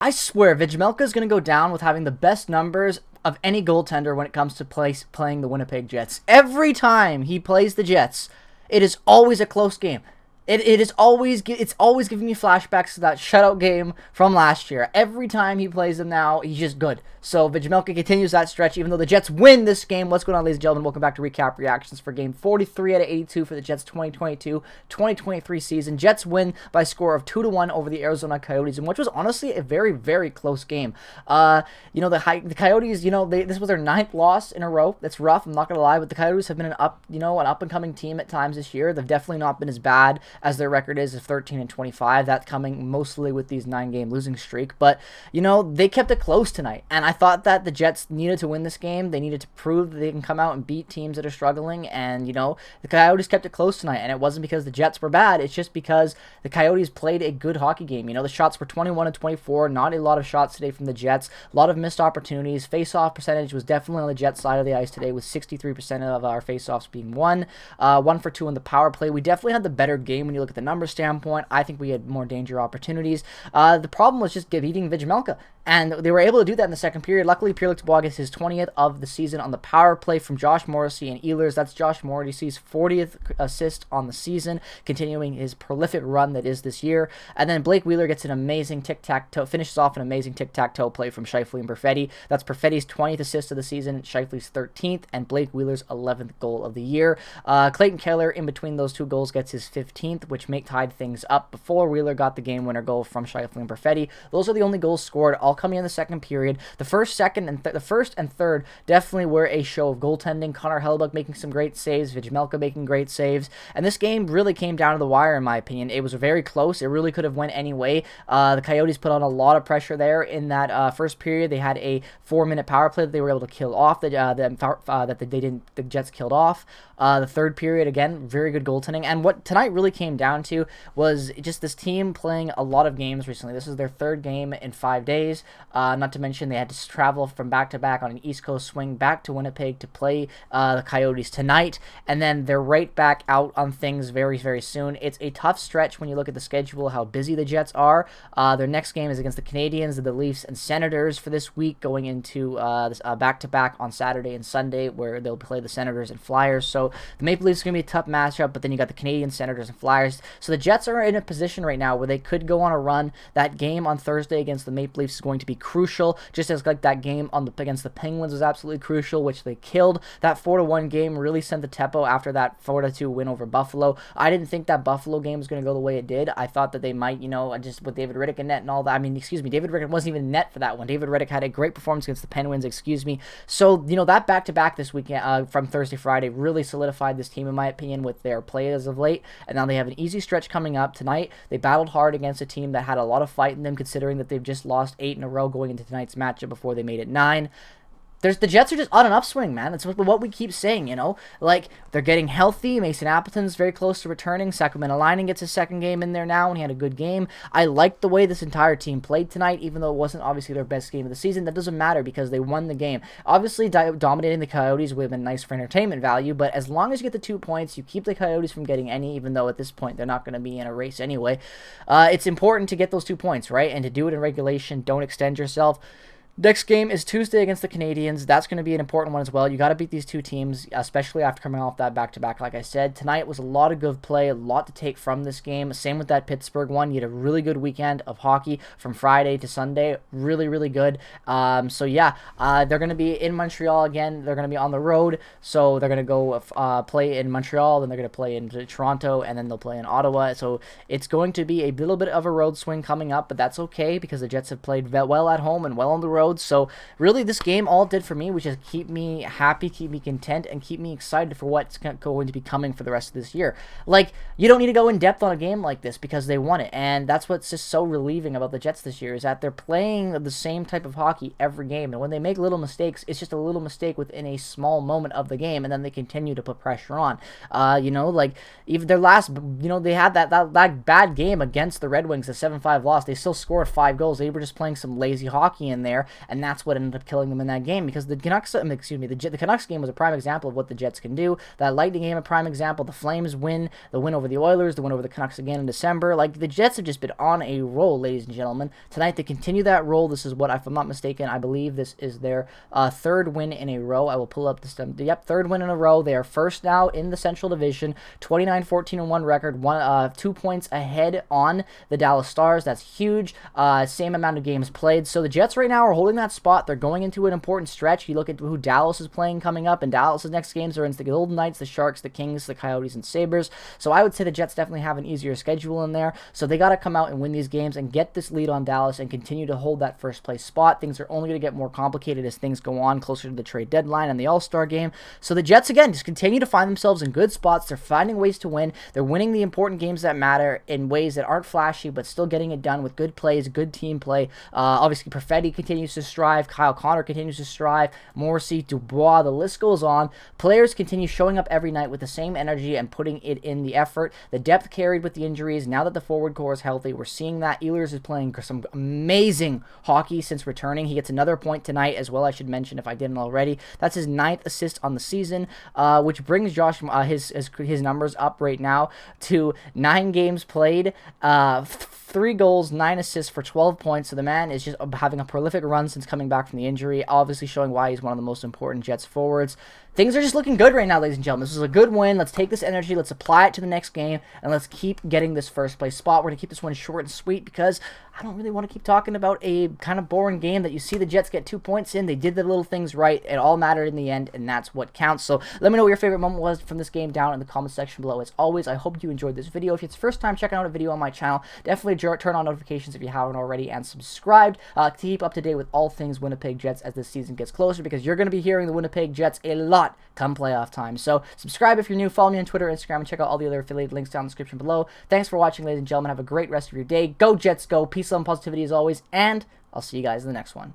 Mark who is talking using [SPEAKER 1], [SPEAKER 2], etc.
[SPEAKER 1] I swear, Vijmelka is going to go down with having the best numbers of any goaltender when it comes to playing the Winnipeg Jets. Every time he plays the Jets, it is always a close game. It's always giving me flashbacks to that shutout game from last year. Every time he plays them now, he's just good. So Vijmelka continues that stretch, even though the Jets win this game. What's going on, ladies and gentlemen? Welcome back to Recap Reactions for game 43 out of 82 for the Jets 2022-2023 season. Jets win by a score of 2-1 over the Arizona Coyotes, in which was honestly a very, very close game. The Coyotes, this was their 9th loss in a row. That's rough, I'm not going to lie, but the Coyotes have been an up-and-coming team at times this year. They've definitely not been as bad as their record is of 13-25. That's coming mostly with these 9-game losing streak. But, they kept it close tonight. And I thought that the Jets needed to win this game. They needed to prove that they can come out and beat teams that are struggling. And, the Coyotes kept it close tonight. And it wasn't because the Jets were bad. It's just because the Coyotes played a good hockey game. The shots were 21-24. Not a lot of shots today from the Jets. A lot of missed opportunities. Face-off percentage was definitely on the Jets side of the ice today, with 63% of our face-offs being won. 1 for 2 on the power play. We definitely had the better game when you look at the numbers standpoint. I think we had more danger opportunities. The problem was just beating Vijmelka, and they were able to do that in the second period. Luckily, Pierre-Luc Dubois gets his 20th of the season on the power play from Josh Morrissey and Ehlers. That's Josh Morrissey's 40th assist on the season, continuing his prolific run that is this year. And then Blake Wheeler gets an amazing tic-tac-toe, finishes off an amazing tic-tac-toe play from Scheifele and Perfetti. That's Perfetti's 20th assist of the season, Scheifele's 13th, and Blake Wheeler's 11th goal of the year. Clayton Keller, in between those two goals, gets his 15th, which tied things up before Wheeler got the game-winner goal from Scheifele and Perfetti. Those are the only goals scored, all coming in the second period. The first, and third definitely were a show of goaltending. Connor Hellebuyck making some great saves, Vijmelka making great saves, and this game really came down to the wire, in my opinion. It was very close. It really could have went any way. The Coyotes put on a lot of pressure there in that first period. They had a 4-minute power play that they were able to kill off, the Jets killed off. The third period, again, very good goaltending. And what tonight really came down to was just this team playing a lot of games recently. This is their 3rd game in 5 days. Not to mention they had to travel from back-to-back on an East Coast swing back to Winnipeg to play the Coyotes tonight. And then they're right back out on things very, very soon. It's a tough stretch when you look at the schedule, how busy the Jets are. Their next game is against the Canadiens, the Leafs, and Senators for this week, going into this back-to-back on Saturday and Sunday, where they'll play the Senators and Flyers. So the Maple Leafs are going to be a tough matchup, but then you got the Canadiens, Senators, and Flyers. So the Jets are in a position right now where they could go on a run. That game on Thursday against the Maple Leafs is going to be crucial, just as like that game against the Penguins was absolutely crucial, which they killed. That 4-1 game really sent the tempo after that 4-2 win over Buffalo. I didn't think that Buffalo game was going to go the way it did. I thought that they might, just with David Rittich in net and all that. David Rittich wasn't even in net for that one. David Rittich had a great performance against the Penguins, So, that back-to-back this weekend from Thursday, Friday really solidified this team, in my opinion, with their play as of late. And now they have an easy stretch coming up. Tonight, they battled hard against a team that had a lot of fight in them, considering that they've just lost 8 in a row going into tonight's matchup before they made it 9. The Jets are just on an upswing, man. That's what we keep saying, Like, they're getting healthy. Mason Appleton's very close to returning. Sacramento Lining gets his 2nd game in there now, and he had a good game. I liked the way this entire team played tonight, even though it wasn't obviously their best game of the season. That doesn't matter because they won the game. Obviously, dominating the Coyotes would have been nice for entertainment value, but as long as you get the 2 points, you keep the Coyotes from getting any, even though at this point they're not going to be in a race anyway. It's important to get those 2 points, right? And to do it in regulation. Don't extend yourself. Next game is Tuesday against the Canadiens. That's going to be an important one as well. You got to beat these 2 teams, especially after coming off that back-to-back, like I said. Tonight was a lot of good play, a lot to take from this game. Same with that Pittsburgh one. You had a really good weekend of hockey from Friday to Sunday. Really, really good. They're going to be in Montreal again. They're going to be on the road, so they're going to go play in Montreal, then they're going to play in Toronto, and then they'll play in Ottawa. So it's going to be a little bit of a road swing coming up, but that's okay because the Jets have played well at home and well on the road. So really this game all it did for me was just keep me happy, keep me content, and keep me excited for what's going to be coming for the rest of this year. Like, you don't need to go in depth on a game like this because they won it, and that's what's just so relieving about the Jets this year, is that they're playing the same type of hockey every game, and when they make little mistakes, it's just a little mistake within a small moment of the game, and then they continue to put pressure on. Like even their last, they had that bad game against the Red Wings, the 7-5 loss. They still scored 5 goals. They were just playing some lazy hockey in there, and that's what ended up killing them in that game, because the Canucks, the Canucks game was a prime example of what the Jets can do. That Lightning game, a prime example. The Flames win, the win over the Oilers, the win over the Canucks again in December. Like, the Jets have just been on a roll, ladies and gentlemen. Tonight, they continue that roll. This is what, if I'm not mistaken, I believe this is their third win in a row. I will pull up this. Yep, third win in a row. They are first now in the Central Division, 29-14-1 record, 2 points ahead on the Dallas Stars. That's huge. Same amount of games played. So the Jets right now are holding that spot. They're going into an important stretch. You look at who Dallas is playing coming up, and Dallas's next games are against the Golden Knights, the Sharks, the Kings, the Coyotes, and Sabres. So I would say the Jets definitely have an easier schedule in there. So they got to come out and win these games and get this lead on Dallas and continue to hold that first place spot. Things are only going to get more complicated as things go on closer to the trade deadline and the All-Star game. So the Jets, again, just continue to find themselves in good spots. They're finding ways to win. They're winning the important games that matter in ways that aren't flashy, but still getting it done with good plays, good team play. Obviously, Perfetti continues to strive. Kyle Connor continues to strive. Morrissey, Dubois, the list goes on. Players continue showing up every night with the same energy and putting it in the effort. The depth carried with the injuries. Now that the forward core is healthy, we're seeing that. Ehlers is playing some amazing hockey since returning. He gets another point tonight as well, I should mention, if I didn't already. That's his 9th assist on the season, which brings Josh his numbers up right now to 9 games played, 3 goals, 9 assists for 12 points. So the man is just having a prolific run since coming back from the injury, obviously showing why he's one of the most important Jets forwards. Things are just looking good right now, ladies and gentlemen. This is a good win. Let's take this energy, let's apply it to the next game, and let's keep getting this first place spot. We're going to keep this one short and sweet because I don't really want to keep talking about a kind of boring game that you see the Jets get 2 points in. They did the little things right. It all mattered in the end, and that's what counts. So let me know what your favorite moment was from this game down in the comment section below. As always, I hope you enjoyed this video. If it's your first time checking out a video on my channel, definitely turn on notifications if you haven't already, and subscribe to keep up to date with all things Winnipeg Jets as this season gets closer, because you're going to be hearing the Winnipeg Jets a lot come playoff time. So subscribe if you're new, follow me on Twitter, Instagram, and check out all the other affiliated links down in the description below. Thanks for watching, ladies and gentlemen. Have a great rest of your day. Go Jets, go. Peace, love, and positivity as always, and I'll see you guys in the next one.